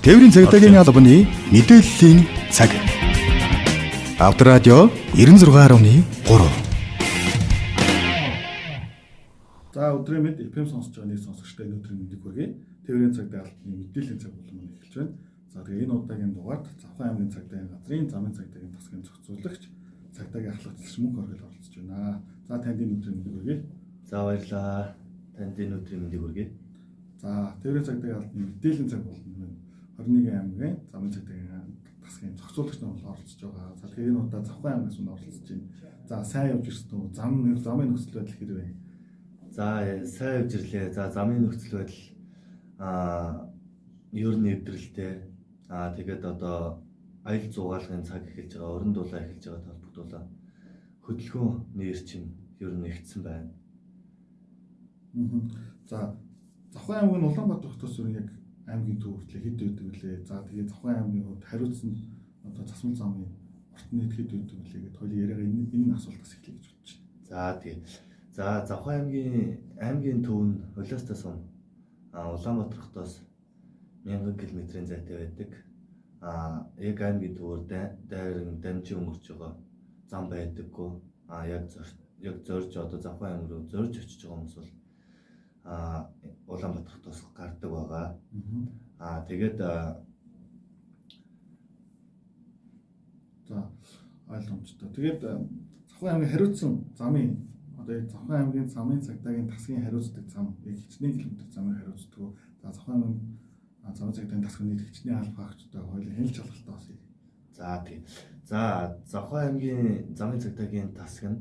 Тээврийн цагдаагийн албаны мэдээллийн цаг. Авторадио 96.3. За өдрийн мэд FM сонсож байгаа нэг сонсогчтой өнөөдрийн мэндийг хүргэе. Тээврийн цагдаа албаны мэдээллийн цаг болгоно эхэлж байна. За тэгээ энэ удаагийн дугаард Завхан аймгийн цагдаагийн газрын замын цагдаагийн тасгийн зохицуулагч цагдаагийн ахлагчлагч Мөнх оргил оролцож байна. За танд энэ өдрийн мэндийг хүргэе. За баярлалаа. Танд энэ өдрийн мэндийг хүргэе. За Тээврийн цагдаагийн албаны мэдээллийн цаг болгоно 21 аймгийн замын цагдаагийн тасгийн зохицуулагч нар оролцож байгаа. За тэгээ энэ удаа Завхан аймгаас нь оролцож байна. За сайн явж ирсэн үү? Замын нөхцөл байдал хэрэг вэ? За сайн явж ирлээ. За замын нөхцөл байдал ер нь эвдрэлтэй. Тэгээд одоо аялал зугаалгын цаг эхэлж байгаа, орон дулаан эхэлж байгаа толбогдуулаа. Хөдөлгөөний эрчим ер нь ихсэн байна. За Завхан аймгийн Улаанбаатар хотоос ер нь яг аймгийн төв хүртэл хэд үйдэг вүлээ. За тэгээд Завхан аймгийн хувьд хариуцсан одоо засмал замын орчны хэд үйдэг вүлээ гэдээ хоёул яриагаа энэ асуултаас эхлэе гэж бодож байна. За тийм. За Завхан аймгийн төв нь Улаастаа сум Улаанбаатар хотоос 1000 км-ийн зайтай байдаг. Яг аймгийн төвөөр дайран дамжин өнгөрч байгаа зам байдаггүй. Яг зорж одоо Завхан аймаг руу зорж очиж байгаа хүмүүс бол Улаанбаатар хотоос гардаг байгаа. Тэгээд за ойлгомжтой. Тэгээд Завхан аймгийн хариуцсан замын одоо яг Завхан аймгийн замын цагдаагийн тасгийн хариуцдаг зам яг хичнээн километр замыг хариуцдаг. За Завхан аймгийн замын цагдаагийн тасгийн хичнээн албан хаагчтай хоёулаа хэлж алгалтай бас. за тийм. За Завхан аймгийн замын цагдаагийн тасг нь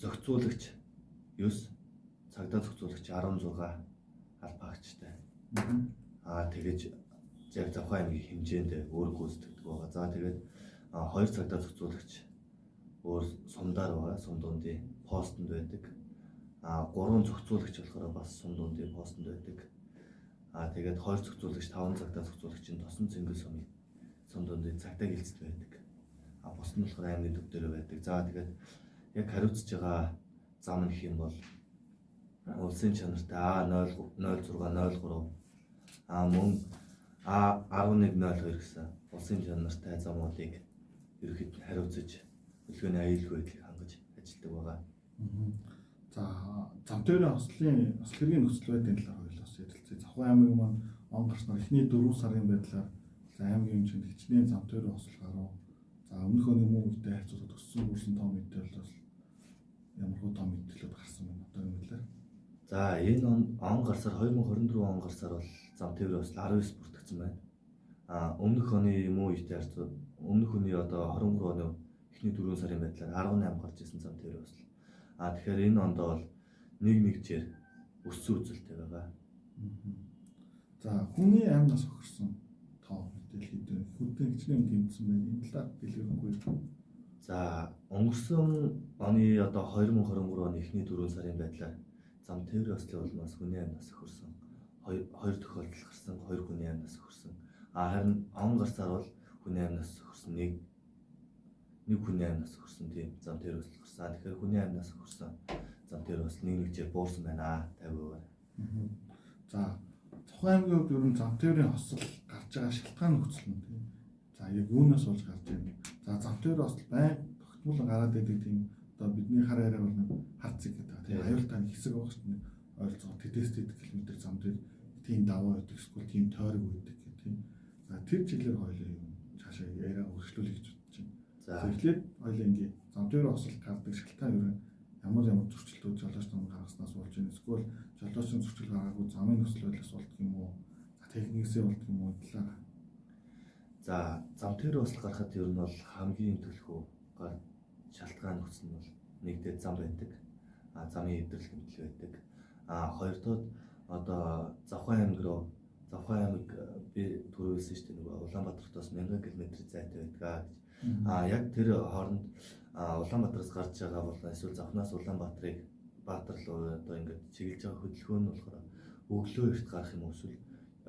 зохицуулагч 9, цагдаа зохицуулагч 16 албаагчтай. Тэгэж яг Завхан аймгийн хэмжээнд өөр гүйцэтгэдэг байгаа. За тэгээд 2 цагдаа зохицуулагч өөр сумдаар байгаа. Сум дундын постонд байдаг. 3 зохицуулагч болохоор бас сум дундын постонд байдаг. Тэгээд 2 зохицуулагч 5 цагдаа зохицуулагчийн тосон цэнгэл сум дундын цагдаа гэлцэд байдаг. Бос нь болохоор аймгийн төв дээр байдаг. За тэгээд яг хариуцж байгаа зам нь хэм бол улсын чанартай А0603 мөн А1102 гэсэн улсын чанартай замуудыг ерөнхийд нь хариуцж хөдөлгөөний аюулгүй байдлыг хангаж ажилладаг байгаа. За зам тээврийн ослын хэргийн нөхцөл байдлын талаар хоёулаа ярилцъя. Завхан аймгийн маань он гарснаар эхний 4 сарын байдлаар за аймгийн хэмжээнд хичнээн зам тээврийн осол гарав. За өмнөх оны мөн үетэй харьцуулахад өссөн бүрсэн том мэдээлэл бол ямар хөө том мэдээлэлүүд гарсан байна одоо юм хэлээ. За энэ он гарсаар 2024 он гарсаар бол зам тээврийн осол 19 бүртгэгдсэн байна. Өмнөх оны мөн үетэй харьцуулахад өмнөх оны одоо 23 оны эхний 4 сарын байдлаар 18 гарч ирсэн зам тээврийн осол. Тэгэхээр энэ онд бол нэгжээр өссөн үзэлтэй байгаа. За хүний амнаас охирсон тоо мэдээлэл хэдэн хүдэн хичнээн гэмтсэн байна. Энэ талаар дэлгэрэнгүй. За өнгөрсөн оны одоо 2023 оны эхний 4 сарын байдлаар зам тээврийн ослын улмаас хүний амнаас охирсон 2 тохиолдол гарсан, 2 хүний амнаас охирсон. Харин он гарсаар бол хүний амнаас охирсон нэг хүний амнаас охирсон тийм зам тээврийн осол гарсан. Тэгэхээр хүний амнаас охирсон зам тээврийн осол нэгжээр буурсан байна 50%-аар. За Завхан аймгийн хувьд ер нь зам тээврийн осол гарч байгаа шалтгаан нөхцөл нь тийм. За яг юунаас болж гарч байна? За зам тээврийн осол байн тогтмол гараад байдаг тийм одоо бидний хар яриа бол нэг хацэг гэдэг. Тийм аюултай хэсэг байгаа шүү дээ. Ойролцоогоор тэтэстэд километр зам дээр тийм даваа байдаг, эсвэл тийм тойрог байдаг гэх тийм. За тэр чиглэлээр хоёлаа юм цаашаа яриа өргөжлүүлэх гэж бодож байна. За эхлээд хоёлаа ингээ зам тээврийн осол гардаг шалтгаан юу вэ? Ямар зөрчилдөд жолооч нар гаргаснаас болж байна. Эсвэл жолоочийн зөрчил гаргаагүй замын нөхцөл байдлаас болдго юм уу? Техникээсээ болдго юм уу талаа. За зам тээврийн осол гарахад ер нь бол хамгийн төлхөө шалтгаан нөхцөл нь бол нэгдээд зам байдаг. Замын эвдрэл гэмтэл байдаг. Хоёрдоод одоо Завхан аймаг би түрүүлсэн шүү дээ нөгөө Улаанбаатар хотоос 1000 км зайтай байдаг гэж. Яг тэр хооронд Улаанбаатараас гарч байгаа бол эсвэл Завханаас Улаанбаатарыг Баатар руу одоо ингээд чиглэж байгаа хөдөлгөөн нь болохоор өглөө эрт гарах юм эсвэл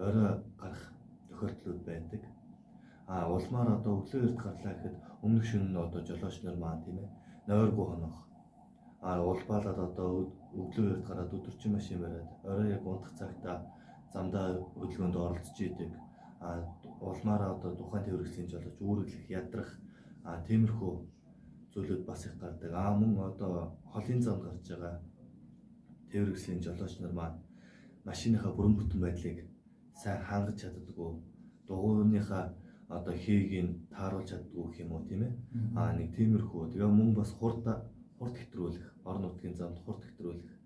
орой гарах тохиолдлууд байдаг. Улмаар одоо өглөө эрт гарлаа гэхэд өмнөх шөнө нь одоо жолооч нар маань тийм ээ нойргүй хонох. Улбаалаад одоо өглөө эрт гараад өдөржин машин бариад орой яг унтах цагтаа замдаа хөдөлгөөнд оролцож идэг. Улмаараа одоо тухайн тээврэгцлийн жолооч үүргэлэх, ядрах тиймэрхүү зүйлүүд бас их гардаг. Мөн одоо холын замд гарч байгаа тээврэгцлийн жолооч нар маань машиныхаа бүрэн бүтэн байдлыг сайн хангаж чаддаггүй. Дугуйныхаа одоо хийгийг тааруулж чаддаггүй гэх юм уу, тийм ээ? Нэг тиймэрхүү. Тэгээ мөн бас хурд хэтрүүлэх, орон нутгийн замд хурд хэтрүүлэх.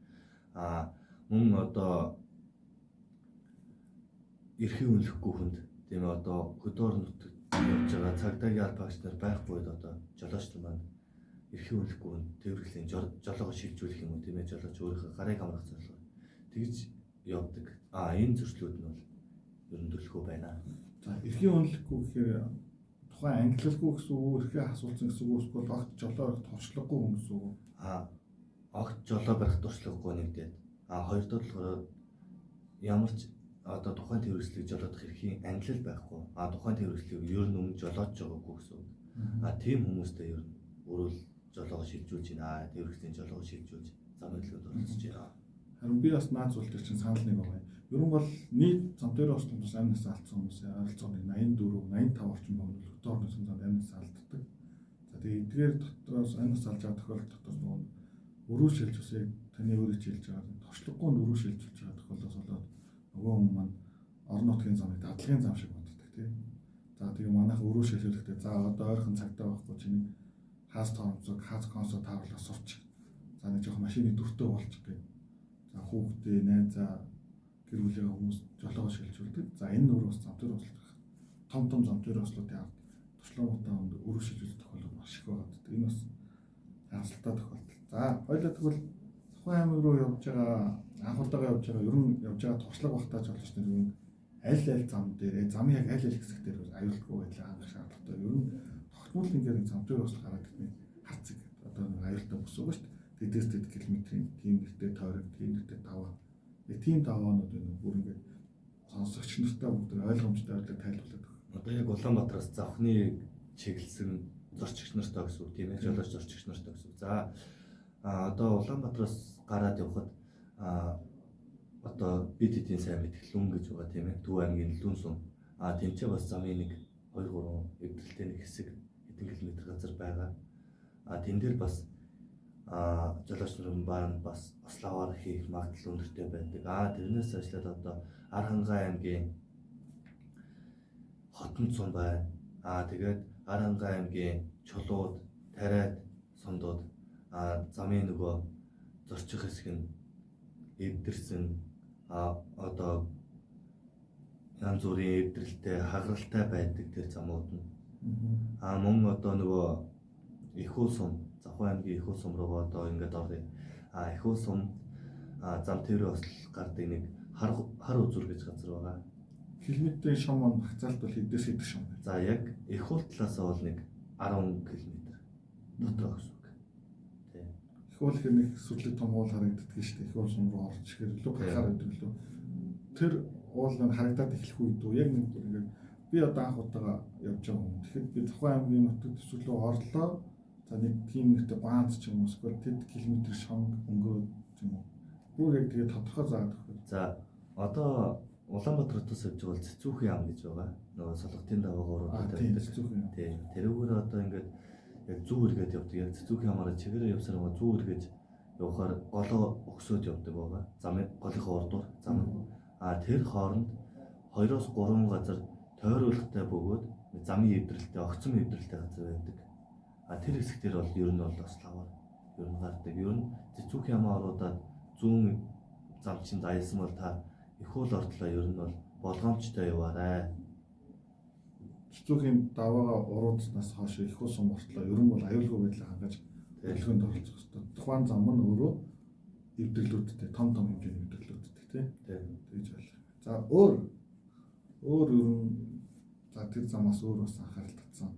Мөн одоо эрхийг үнэлэхгүй хүнд, тийм ээ, одоо хөдөө орон нутагт явж байгаа цагдаагийн албаагч нар байхгүй одоо жолооч нар маань эрхийг үнэлэхгүй хүнд тээврэгцлийн жолоогоо шилжүүлэх юм уу, тийм ээ? Жолооч өөрийнхөө гарыг хамгаах зорилгоор тэгж явдаг. Энэ зөрчлүүд нь бол ер нь төлөвлөгөө байна. За эрхийг үнэлэхгүй гэхээр тухайн ангилалгүй гэсэн үг, эрхээ асуулсан гэсэн үг, эсвэл огт жолоо туршлагагүй хүн гэсэн үг. Огт жолоо барих туршлагагүй нэгдээд. Хоёрдугаар болохоор ямар ч одоо тухайн тээврэгцлийг жолоодох эрхийн ангилал байхгүй. Тухайн тээврэгцлийг ер нь өмнө жолоодж байгаагүй гэсэн үг. Тийм хүмүүстэй ер нь өөрөө жолоогоо шилжүүлж байна. Тээврэгцлийн жолоогоо шилжүүлж зам хөдөлгөөнд оролцож байна. Харин би бас наад зүйл дээр чинь санал нэг байгаа юм. Ер нь бол нийт зам дээр ослон бас амнаас алдсан хүмүүсийн ойролцоогоо 84, 85 орчим бөгнөл хөдөө орны замд амнаас алддаг. За тэгээ эдгээр дотроос амнаас алж байгаа тохиолдол дотроос нөгөө өрөө шилж усыг таны өөрөө шилж байгаа. Туршлагагүй өрөө шилжүүлж байгаа тохиолдолд болоод нөгөө хүн маань орон нутгийн замыг дадлагын зам шиг боддог тийм. За тэгээ манайх өрөө шилжүүлэхдээ за одоо ойрхон цагтаа байхгүй чиний хаас тоонцог, хаас консо тааруулаа сурч. За нэг жоох машины дүртөө болчих гээ. За хүүхдээ, найзаа, гэр бүлийн хүмүүс жолоогоо шилжүүлдэг. За энэ нөр бас зам дээр ослох. Том зам дээр ослоодын ард туршлагатай өрөө шилжүүлэх тохиолдол маш их байгаа. Энэ бас хаалттай тохиолдол. За хоёлаа тэгвэл Сухын аймаг руу явж байгаа анх удаага явж байгаа ер нь явж байгаа туршлага багтааж болж байна. Ер нь аль зам дээр замын яг аль хэсэг дээр аюулгүй байдлаа хангах шаардлагатай. Ер нь тогтмол ингээд зам дээр бас гараад ирэх нь хацэг одоо аюултай бус байгаа шүү дээ. Тэдээс тэд километрийн тийм нэртэй тойрог, тийм нэртэй таваа. Тийм таваанууд энэ бүр ингээд сонсогч нартай бүгд ойлгомжтой байдлаар тайлбарлаад өгөх. Одоо яг Улаанбаатараас завхны чиглэсэн зорчигч нартай гэсэн үг тийм ээ, жолооч зорчигч нартай гэсэн үг. За одоо Улаанбаатараас гараад явхад одоо бид хэдийн сайн мэдэх лүн гэж байгаа тийм ээ, Төв аймгийн лүн сум. Тэнцээ бас замын нэг 2-3 эвдрэлтэй нэг хэсэг хэдэн километр газар байгаа. Тэн дээр бас жолооч нарын баанд бас ославаар хийх магадлал өндөртэй байдаг. Тэрнээс ажлаад одоо Архангай аймгийн Хотон сум байна. Тэгээд Архангай аймгийн Чулууд, Тариад сумдууд замын нөгөө зорчих хэсэг нь эвдэрсэн одоо янз бүрийн эвдрэлтэй, хагаралтай байдаг тэр замууд нь. Мөн одоо нөгөө Ихүү сум, Завхан аймгийн Ихүү сум руу одоо ингээд орё. Ихүү сум зам тээврийн ослол гардаг нэг хар үзүр гэж газар байгаа. Километрийн шом маань хацаалт бол хэдээс хэдэх шом вэ? За яг Ихүү талаасаа бол нэг 10 км дотор гэсэн үг. Тий. Ихүү гэхээр нэг сүлэг том уул харагддаг шүү дээ. Ихүү сум руу орж ирэхээр илүү гарахаар байдаг лөө. Тэр уул нь харагдаад эхлэх үед үү яг нэг ингээд би одоо анх удаага явж байгаа юм. Тэгэхэд би Завхан аймгийн нутагт төсвөлөө орлоо. За нэг тийм нэртэй баанц ч юм уу эсвэл тэд километр шонг өнгөө ч юм уу. Бүр яг тэгээ тодорхой заадаг байх. За одоо Улаанбаатараас явж байгаа Цэцүүхэн ам гэж байгаа. Нөгөө Солонготын даваагаар тийм Цэцүүхэн. Тийм. Тэрүүгээр одоо ингээд яг зүү эргээд явдаг. Яг Цэцүүхэн амаараа чигээрээ явсаар байгаа зүү эргээж явахаар голоо өгсөд явдаг байгаа. Замын голынхаа урдуур зам. Тэр хооронд 2-3 газар тойруулгатай бөгөөд замын эвдрэлтэй, огцом эвдрэлтэй газар байдаг. Тэр хэсгээр бол ер нь бол бас лавар ер нь гардаг. Ер нь Цэцүүхэн амаа оруудаад зүүн зам чинь дайсан бол та их уул ортлоо ер нь бол болгоомжтой яваарай. Цэцүүхийн даваагаа уруудснаас хойш их ус сум ортлоо ер нь бол аюулгүй байдлаа хангаж хөдөлгөөнд оролцох хэрэгтэй. Тухайн зам нь өөрөө эвдэрлүүдтэй том хэмжээний эвдэрлүүдтэй тийм тэгж байна. За өөр ер нь за тэр замаас өөр бас анхаарал татсан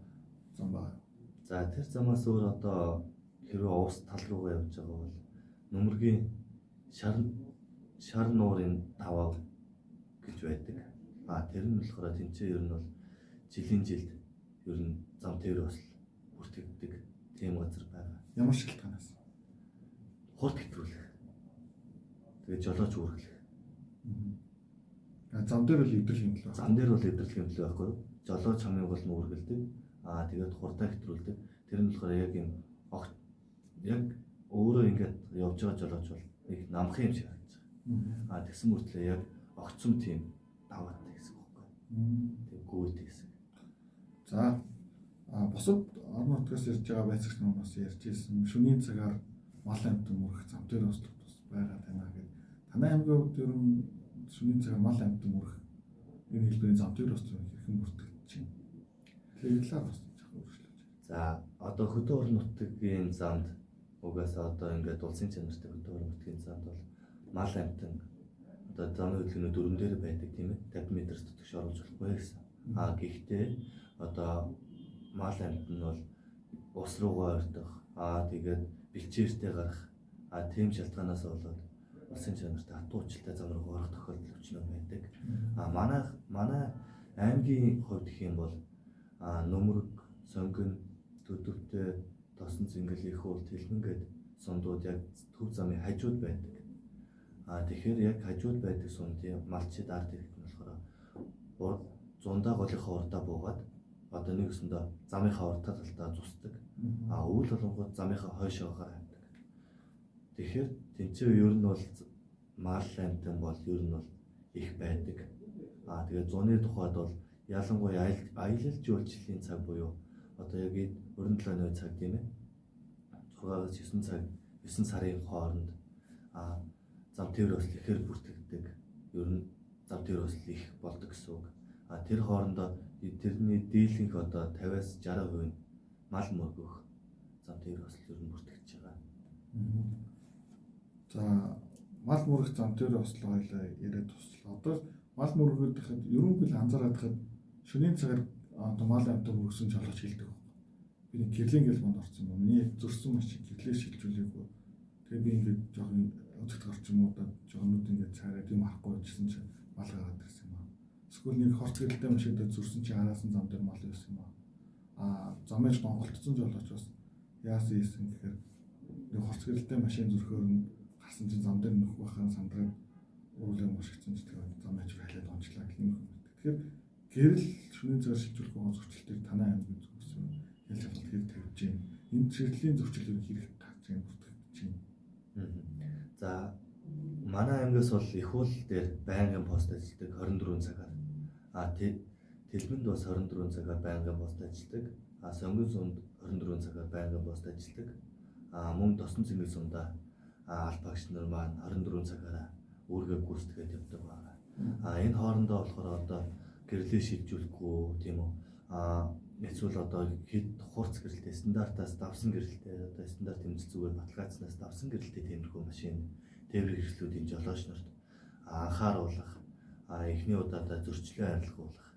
зам байна. За тэр замаас өөр одоо хэрвээ уус тал руугаа явж байгаа бол Нөмөргийн шар нуурын таваа гэж байдаг. Тэр нь болохоор тэнцээ ер нь бол жилийн жилд ер нь зам тээвэр бас бүртгэгддэг тийм газар байгаа. Ямар шалтгаанаас? Хурд хэтрүүлэх. Тэгээд жолооч үүргэлэх. Зам дээр л эвдэрх юм л байна. Зам дээр бол эвдэрлэх юм л байхгүй юу? Жолоо чамыг бол мөргөлдөг. Тэгээд хурдаа хэтрүүлдэг. Тэр нь болохоор яг юм огт яг өөрөө ингээд явж байгаа жолооч бол их намхан юм шиг харагдаж байгаа. Тэгсэн мөртлөө яг огцом тийм даваатай гэсэн үг байхгүй. Тийм гүйтэй хэсэг. За бусад орон нутгаас ирж байгаа байцагч нар бас ярьж ирсэн. Шөнийн цагаар мал амьтан мөрөх зам дээр бас байгаа тань гэдэг. Танай аймгийн хувьд ер нь шөнийн цагаар мал амьтан мөрөх энэ хэлбэрийн зам дээр бас хэрхэн бүртгэж чинь. Тэгэхээр талаар бас жоохон өөрчлөж. За одоо хөдөө орон нутгийн замд угаасаа одоо ингээд улсын чанартай хөдөө орон нутгийн замд бол мал амьтан одоо замын хөдөлгөөний дөрөн дээр байдаг тийм ээ 50 м-с дотогш оруулж болохгүй гэсэн. Гэхдээ одоо мал амьтан нь бол ус руугаа ойртох тэгээд бэлчээртэй гарах тийм шалтгаанаас болоод улсын чанартай хатуу уучлалтай зам руу орох тохиолдол өчнөр байдаг. Манай аймгийн хувьд гэх юм бол нөмрөг, сонгон, төдөвтэй, тосон зингэл их уул тэлмэн гээд сундууд яг төв замын хажууд байдаг. Тэгэхээр яг хажууд байдаг сундын малчид ард ирэх нь болохоор зундаа голынхаа урдаа буугаад одоо нэг өсөндөө замынхаа урдаа талдаа зусдаг. Өвөл болгоод замынхаа хойшоогоор авдаг. Тэгэхээр тэнцээ ер нь бол мал амьтан бол ер нь бол их байдаг. Тэгээд зуны тухайд бол ялангуяа аялал жуулчлалын цаг буюу одоо яг 27-ны цаг тийм ээ 6-аас 9 цаг 9 сарын хооронд зам тээвэр өсөл ихээр бүртгэдэг. Ер нь зам тээвэр өсөл их болдог гэсэн үг. Тэр хоорондоо тэрний дийлэнх одоо 50-аас 60% нь мал мөргөх зам тээвэр өсөл ер нь бүртгэж байгаа. За мал мөрөх зам тээвэр өсөл хоёлаа яриад туслаа. Одоо мал мөргөхөд гэхэд ерөн хэл анзаараад хахад шөнийн цагаар одоо мал амьтан мөргсөн жолооч хэлдэг байна. Би нэг гэрлийн гэл монд орсон юм. Миний зөрсөн машин гэрлээ шилжүүлээгүй. Тэгээ би ингээд жоохон өдөрт орчмуудад жоохон нүд ингээд цаараад юм харахгүй байсан чинь мал гараад ирсэн юм. Эсвэл нэг хорц гэрэлтэй машиндаа зөрсөн чинь араас нь зам дээр мал байсан юм. Замж донголтсон жолооч бас яасан ийсэн гэхээр нэг хорц гэрэлтэй машин зөрхөөр нь гарсан чинь зам дээр нөх бахаа сандраад өвлөө мушигдсан ч тэгээд замж хайлаад онцлаа гэх юм. Тэгэхээр гэрэл шөнийн цагаар шилжүүлэх байгаа зөрчилтийг танай аймгийн зүгээс ялж авалт хэрэг тавьж байна. Энэ шийдлийн зөрчилийг хэрэг гарч байгаа бүртгэж байна. За манай аймгаас бол их уул дээр байнгын пост ажилладаг 24 цагаар. Тэлбэнд бас 24 цагаар байнгын пост ажилладаг. Сонгон сунд 24 цагаар байнгын пост ажилладаг. Мөн тосон цэнгэл сундаа албагч нар маань 24 цагаараа үүргээ гүйцэтгээд явдаг байна. Энэ хоорондоо болохоор одоо гэрлээ шилжүүлэхгүй тийм үү? Эсвэл одоо хэд хурц гэрэлтэй стандартаас давсан гэрэлтэй одоо стандарт тэмцэл зүгээр баталгаажснаас давсан гэрэлтэй тиймэрхүү машин тээвэр хэрэгслүүдийн жолооч нарт анхааруулах эхний удаадаа зөрчлөө арилгуулах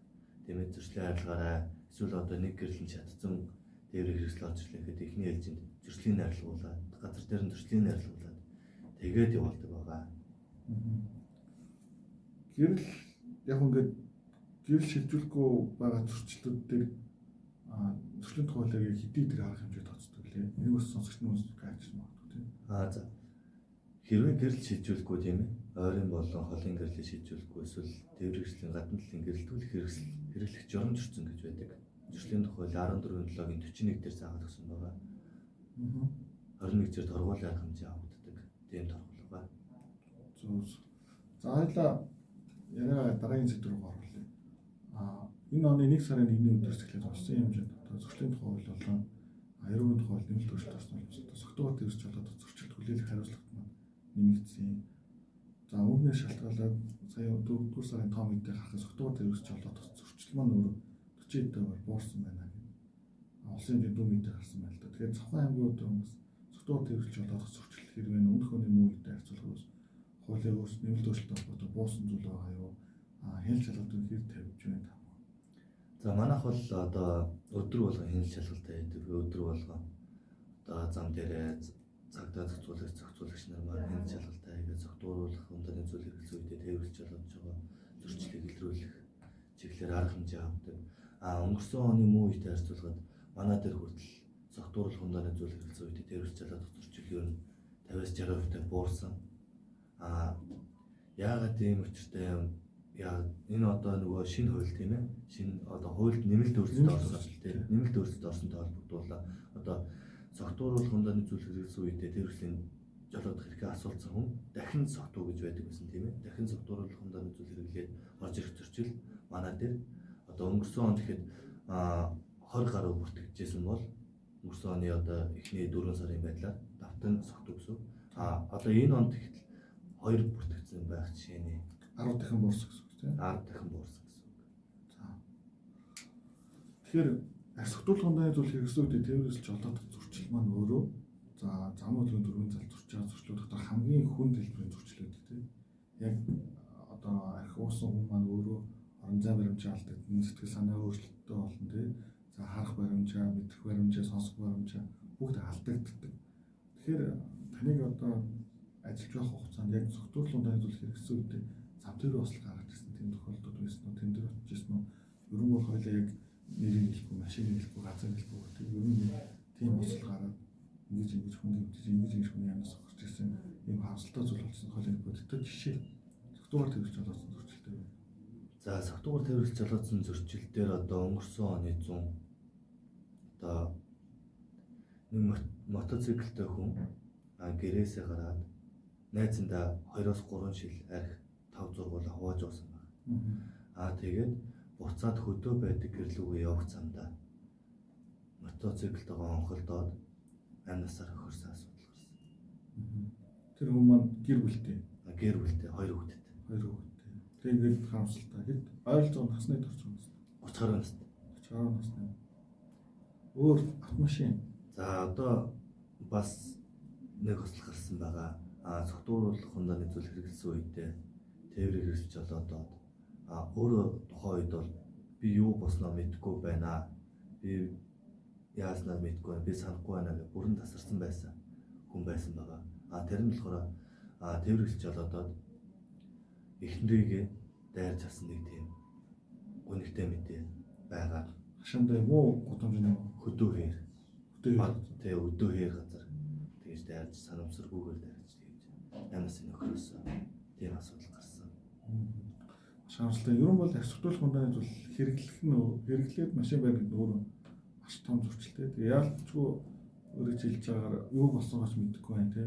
тийм ээ зөрчлөө арилгаараа эсвэл одоо нэг гэрлэн чадсан тээвэр хэрэгсэл олж ирэхэд эхний ээлжинд зөрчлийн арилгуулаад газар дээр нь зөрчлийн арилгуулаад тэгээд явуулдаг байгаа. Гэрэл яг ингээд гэрэл шилжүүлэхгүй байгаа зөрчлүүд дээр зөрчлийн тухайлаг хэдий дээр арга хэмжээ тооцдог лээ. Энийг бас сонсогч хүмүүс гайж магадгүй тийм. За хэрвээ гэрэл шилжүүлэхгүй тийм ээ ойрын болон холын гэрлээ шилжүүлэхгүй эсвэл тээвэр хэрэгслийн гадна талын гэрэлтүүлэх хэрэглэх журам зөрчсөн гэж байдаг. Зөрчлийн тухайл 14/7-гийн 41 дээр заагаад өгсөн байгаа. 21 зэрэг торгуулийн арга хэмжээ авагддаг. Тийм торгуул байгаа. За хоёлаа яриа дараагийн сэдв рүү оруулъя. Энэ оны 1 сарын 1-ний өдөрт эхлээд болсон хэмжээнд одоо зөрчлийн тухай болон аюулгүй тухай нэмэлт өөрчлөлт болсон. Согтуугаар төвс жолоод зөрчилд хүлээлгэх хариуцлагт маань нэмэгдсэн. За үүнээс шалтгаалаад сая 4-р сарын том мэдээ гаргахад согтуугаар төвс жолоод зөрчил маань өөр 40 хэдээр буурсан байна гэдэг. Улсын хэмжээнд дүү мэдээ гарсан байна л да. Тэгэхээр Цавхан аймгийн хувьд хүмүүс согтуугаар төвс жолоод зөрчил хэрвээ өмнөх оны муу үедээ харьцуулахад хуулийн өөрчлөлт нэмэлт өөрчлөлт болоод буусан зүйл байгаа юу? Хяналт шалгалтыг хэр тавьж байна? За манайх бол одоо өдөр болгон хяналт шалгалт хийдэг. Өдөр болгон одоо зам дээрээ цагдаа зохицуулагч нар маань хяналт шалгалт хийгээд зохицуулах ундааны зүйл хэрэглэсэн үедээ тээвэрлж болоод байгаа зөрчлийг илрүүлэх чиглэлээр арга хэмжээ авдаг. Өнгөрсөн оны муу үетэй харьцуулахад манай дээр хүртэл зохицуулах ундааны зүйл хэрэглэсэн үедээ тээвэрлж болоод зөрчил ер нь 50-60% буурсан. Яагаад ийм учиртай юм? яа энэ одоо нөгөө шинэ хууль тийм ээ. Шинэ одоо хуульд нэмэлт өөрчлөлт орсон тийм. Нэмэлт өөрчлөлт орсонтой холбогдуулаад одоо согтууруулах хундааны зүйл хэрэгсэн үедээ тэрвэрлэлийн жолоодох хэрэг асуулцсан хүн дахин согтуу гэж байдаг гэсэн тийм ээ. Дахин согтууруулах хундааны зүйл хэрэглээд орж ирэх зөрчил манай дээр одоо өнгөрсөн он тэгэхэд 20 гаруй бүртгэжсэн бол өнгөрсөн оны одоо эхний 4 сарын байдлаар давтан согтуу гэсэн. Одоо энэ онд тэгэхэд 2 бүртгэгдсэн байх жишээний 10 дахин буурсан гэсэн үг тийм. 10 дахин буурсан гэсэн үг. За. Тэгэхээр асуутуулах хундааны зүйл хэрэгсэн үедээ тэрвэрлэж жолоодох зөрчил маань өөрөө за зам үйлгийн дөрвөн зал зурчаа зөрчлүүд дотор хамгийн хүнд хэлбэрийн зөрчлүүд тийм. Яг одоо архи уусан хүн маань өөрөө орон зай баримжаа алдагдсан, сэтгэл санаа өөрчлөлттэй болно тийм. За харах баримжаа, мэдэх баримжаа, сонсох баримжаа бүгд алдагддаг. Тэгэхээр таныг одоо ажиллаж байх хугацаанд яг согтууруулах хундааны зүйл хэрэгсэн үедээ зам дээр бас гараад ирсэн тийм тохиолдол байсан уу? Тэн дээр очижсэн уу? Ер нь бол хоёлаа яг нэрийг хэлэхгүй, машиныг хэлэхгүй, газар хэлэхгүй тийм ер нь тийм осол гараад ингэж хүн ингэж хүний амнаас гарч ирсэн ийм хавсалтай зүйл болсон хоёлын бодиттой жишээ согтуугаар тэрвэрч жолоодсон зөрчилтэй байна. За согтуугаар тэрвэрч жолоодсон зөрчил дээр одоо өнгөрсөн оны 100 одоо нэг мотоциклтэй хүн гэрээсээ гараад найзандаа 2-3 шил арх 5 зургуулаа хувааж уусан байна. Тэгээд буцаад хөдөө байдаг гэрлүүгээ явах замдаа мотоциклтойгоо онхолдоод амнасаар хөрсөн асуудал гарсан. Тэр хүн маань гэр бүлтэй. Гэр бүлтэй 2 хүүхэдтэй. Тэгээд харамсалтай. Хэд ойролцоогоо насны төрч юм байна. 30 гаруй настай. 30 гаруй настай. Өөр автомашин. За одоо бас нэг осол гарсан байгаа. Согтууруулах хундааны зүйл хэрэгэлсэн үедээ тээврийг хэрэгсэж жолоодоод өөрөө тухайн үед бол би юу босноо мэдэхгүй байна. Би яаснаа мэдэхгүй байна. Би санахгүй байна гэж бүрэн тасарсан байсан хүн байсан байгаа. Тэр нь болохоор тээврийг жолоодоод эхнэрийгээ дайрч авсан нэг тийм гонигтай мэдээ байгаа. Хашаандаа юм уу гудамжны хөдөө хээр. Тэ өдөө хээр газар тэгж дайрч санамсаргүйгээр дайрч тэгж амнаас нөхрөөс тийм асуудал гарсан. Шаардлагатай. Ер нь бол асуутуулах хундааны зүйл хэрэглээд машин байна гэдэг өөр маш том зөрчилтэй. Тэгээ яалтчгүй өөрөө хэлж байгаагаар юу болсон гэж мэдэхгүй байна те.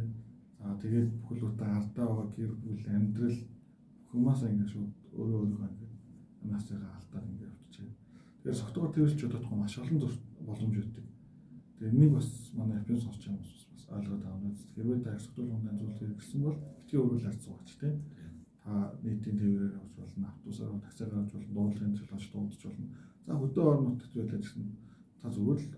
За тэгээд бүхэл бүтэн ардаа байгаа гэр бүл амьдрал хүмүүсээ ингэ шууд өөрөө ингэ амнасаа алдаад ингэ явчихжээ. Тэгээд согтуугаар тэрвэрлж чадахгүй маш олон боломж өгдөг. Тэгээд энийг бас манай Японы сонсч байгаа хүмүүс бас ойлгоод авна. Хэрвээ та асуутуулах хундааны зүйл хэрэгсэн бол битгий өөрөө л арцуугач те. Та нийтийн тээврээр авч болно, автобусаар таксиар авч болно, дуулын цалгаач дуудаж болно. За хөдөө орон нутагт байлаа гэсэн та зүгээр л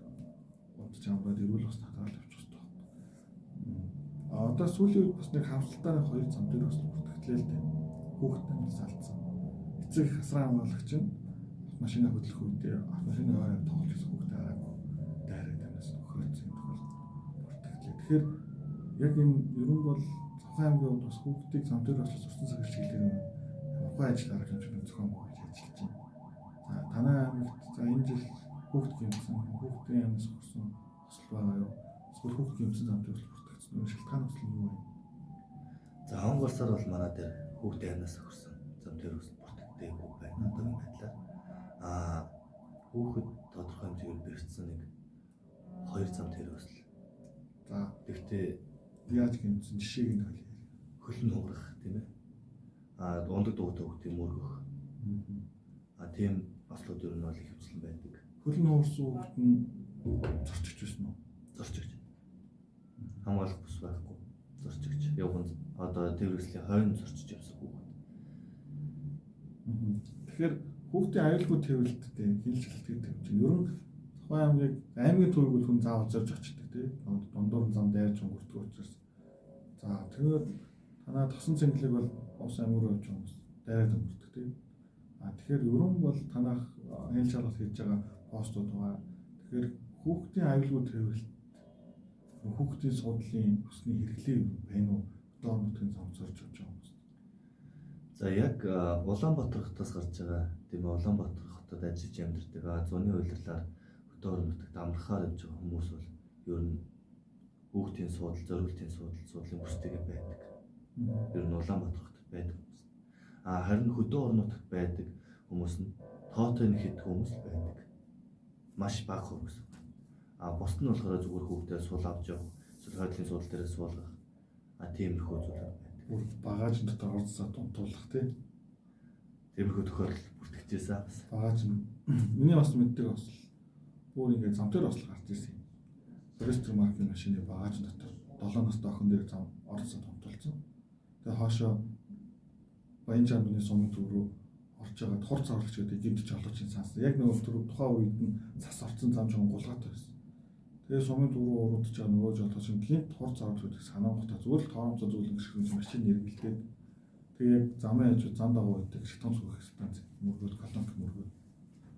удаж амраад ирүүл бас татгаал авчих хэрэгтэй байна. Одоо сүүлийн үед бас нэг хавсалтай 2 зам дээр бас бүртгэлээ л дээ. Хүүхдтэй нь салцсан. Эцэг хасраа хамгаалагч нь машина хөдлөх үедээ машины ойроо тоглож байсан хүүхдээ хараагүй дайраад амнаас нөхөрсөн тохиолдол бүртгэлээ. Тэгэхээр яг энэ ер нь бол Цавхан аймгийн хувьд бас хүүхдийг зам дээр бас урьдчилан цаг чиглэлээр ухаан ажил гаргаж хэмжээний зохион байгуулж ажиллаж байна. За танай аймагт за энэ жил хүүхд гэмтсэн хүүхдийн амнаас хүрсэн осол байгаа юу? Эсвэл хүүхд гэмтсэн зам дээр бүртгэгдсэн үү? Шалтгаан осол нь юу вэ? За онгорсоор бол манай дээр хүүхдийн амнаас хүрсэн зам дээр бүртгэгдээгүй байна. Одоо энэ байдлаар хүүхэд тодорхой хэмжээгээр бэрцсэн нэг 2 зам дээр өсөл. За гэхдээ яаж гэмтсэн жишээг нь хэлье. Хөл нь уурах тийм ээ. Ундаг дуутай хүүхдийн мөргөх. Тийм ослууд ер нь бол их хвчлэн байдаг. Хөл нь уурсан хүүхд нь зорчигч байсан уу? Зорчигч. Хамгаалах бус байхгүй. Зорчигч. Явган одоо тэрвэрлэлийн хойно зорчиж явсан хүүхд. Тэгэхээр хүүхдийн аюулгүй тэрвэрлэлттэй хилж хэлдэг чинь ер нь Цавхан аймгийн төвийг бол хүн заавал зорж очдог тийм. Дундуур зам дайрч өнгөрдөг учраас. За тэгээд танаа тосон цэнгэлэг бол ус амир явж байгаа хүмүүс дайраад өнгөрдөг тийм. Тэгэхээр ер нь бол танах хэл шалгалт хийж байгаа постууд байгаа. Тэгэхээр хүүхдийн аюулгүй тэрвэрлэлт хүүхдийн судлалын усны хэрэглээ байна уу? Доор нутгийн зам зорж явж байгаа хүмүүс. За яг Улаанбаатар хотоос гарч байгаа тийм ээ Улаанбаатар хотод ажиллаж амьдардаг зуны улирлаар хөдөө орон нутагт амрахаар явж байгаа хүмүүс бол ер нь хүүхдийн суудал, зориултын суудлын бүстэйгээ байдаг. Ер нь Улаанбаатар хотод байдаг хүмүүс. Харин хөдөө орон нутагт байдаг хүмүүс нь тоотой нэг хэд хүмүүс байдаг. Маш бага хүмүүс. Бусд нь болохоор зүгээр хүүхдээ суул авч явах, эсвэл хойдлын суул дээр суулгах. Тиймэрхүү зүйл байдаг. Бүр багаж дотор орцсоо дунтуулах тий. Тиймэрхүү тохиолдол бүртгэжсэн бас. Багаж миний бас мэддэг бас бүр ингээд зам дээр бас гарч ирсэн. Форестер маркийн машины багаж дотор 7 настай охин дээр зам орцсоо дунтуулсан. Тэгээ хоошоо Баянчааны сумын төв рүү орж байгаа хурц аврагч гэдэг гинт жолоочийн сансан. Яг нөгөө төв тухайн үед нь цас орцсон зам жон гулгаатай байсан. Тэгээ сумын төв рүү уруудж байгаа нөгөө жолооч гинт хурц аврагч гэдэг санаангуудаа зүгээр л торомцоо зүйлэн гიშгэн машин нэргэлдээд тэгээ замын хажуу зам дагуу байдаг шатон сүгэх станц мөргөл колонк мөргөл.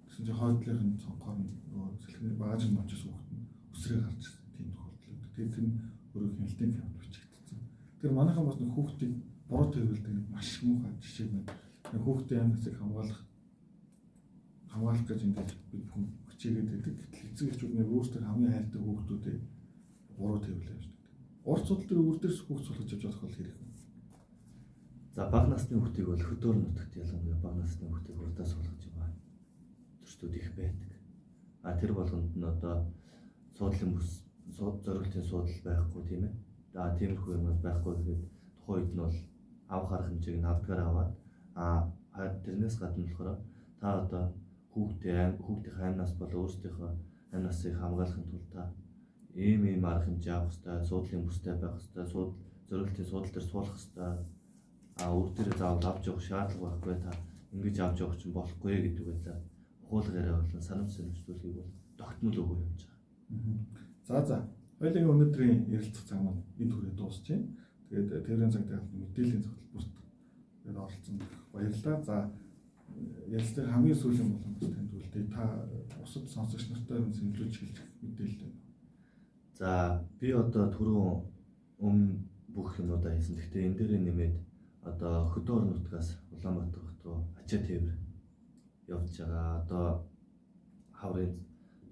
Тэгсэн чинь хойдлын цонхоор нөгөө сэлхний багажин мочос хүүхэд нь өсрөө гарч ирсэн. Тийм тохиолдол. Тэгээ тэр нь өөрөө хяналтын камерт бичигдсэн. Тэр манайхан бас нэг хүүхдийг буруу төвлөдөг маш муухай жишээ байна. Хүүхдийн амьсгалыг хамгаалах гэж ингээд бид хүн хичээгээд байдаг. Эцэг эхчүүд өөрсдөө хамгийн хайртай хүүхдүүдээ буруу төвлөө шүү дээ. Урт судал дээр үрдэрс хүүхд суулгаж явж болох бол хэрэг. Бага насны хүүхдийг бол хөдөөр нутагт ялангуяа бага насны хүүхдийг урдаас суулгаж байгаа төрчдүүд их байдаг. Тэр болгонд нь одоо суудлын бүс зориултын суудал байхгүй тийм ээ. Тиймэрхүү юм байхгүй гэхэд тухайн үед нь бол авах арга хэмжээг нь авдгаар аваад тэрнээс гадна болохоор та одоо хүүхдийн аймнаас болон өөрсдийнхөө аймнасыг хамгаалахын тулд та ийм арга хэмжээ авах хэрэгтэй, суудлын бүстэй байх хэрэгтэй, зориултын суудал дээр суулгах хэрэгтэй. Өөр дээрээ заавал авч явах шаардлага байхгүй та ингэж авч явах чинь болохгүй гэдэг байлаа. Хуулгаараа болон санамж сонирхолтуудыг бол тогтмол өгөө явж байгаа. За. Хоёулын өнөөдрийн ярилцах цаг маань энэ түрээ дуусч байна. Тэгээд тэрийн цагтаа мэдээллийн зөвлөлт тэгээд оролцсон баярлалаа. За ярилцлага хамгийн сүүлийн боломж танд үлдээ. Та бусад сонсогч нартай зөвлөж хэлж мэдээлэл байна. За би одоо түрүүн өмнө бүх юмудаа хийсэн. Гэхдээ энэ дээр нэмээд одоо хөдөө орон нутгаас Улаанбаатар руу ачаа тээвэр явж байгаа. Одоо хаврын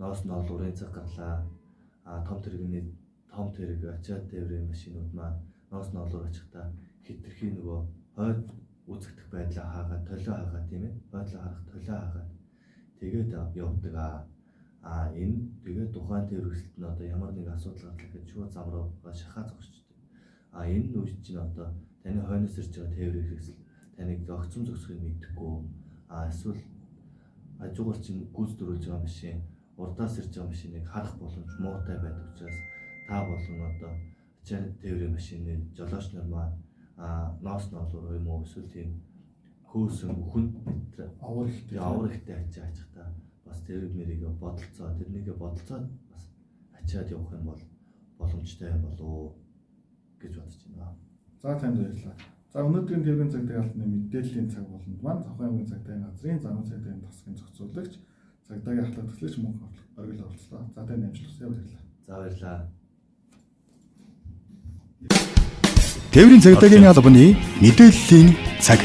ноос ноолуурын цаг гарлаа. Том тэрэг ачаа тээврийн машинууд маань ноос ноолуур очихдаа хитрхи нөгөө хойд үзэгдэх байдлаа хаагаад толио хаагаад тийм ээ. Байдлаа харах толио хаагаад тэгээд явдаг. Энэ тэгээд тухайн тээвэрлэлт нь одоо ямар нэг асуудал гарлаа гэж шууд зам руу шахаа зогсчихдээ. Энэ нь үуч чинь одоо таны хойноос ирж байгаа тээврийн хэрэгсэл таныг огцом зогсохыг мэдхгүй. Эсвэл хажуугаар чинь гүйцэтгэж байгаа машин урдаас ирж байгаа машиныг харах боломж муутай байдаг учраас та болон одоо ачаа тээврийн машины жолооч нар маань ноос ноолуур юм уу эсвэл тийм хөөсөн бүхэн авар ихтэй ачаа ачахдаа бас тээвэр мэрийг тэрнийг бодолцоод бас ачаад явах юм бол боломжтой юм болов гэж бодож байна. За танд баярлалаа. За өнөөдрийн тээврийн цагтаа алтны мэдээллийн цаг болонд маань Цавхан аймгийн цагдаа газрын замын цагдаагийн тасгын зохицуулагч цагдаагийн ахлах төсөлч мөнх оргил оролцлоо. За танд амжилт хүсье. Баярлалаа. За баярлалаа. Тээврийн цагдаагийн албаны мэдээллийн цаг.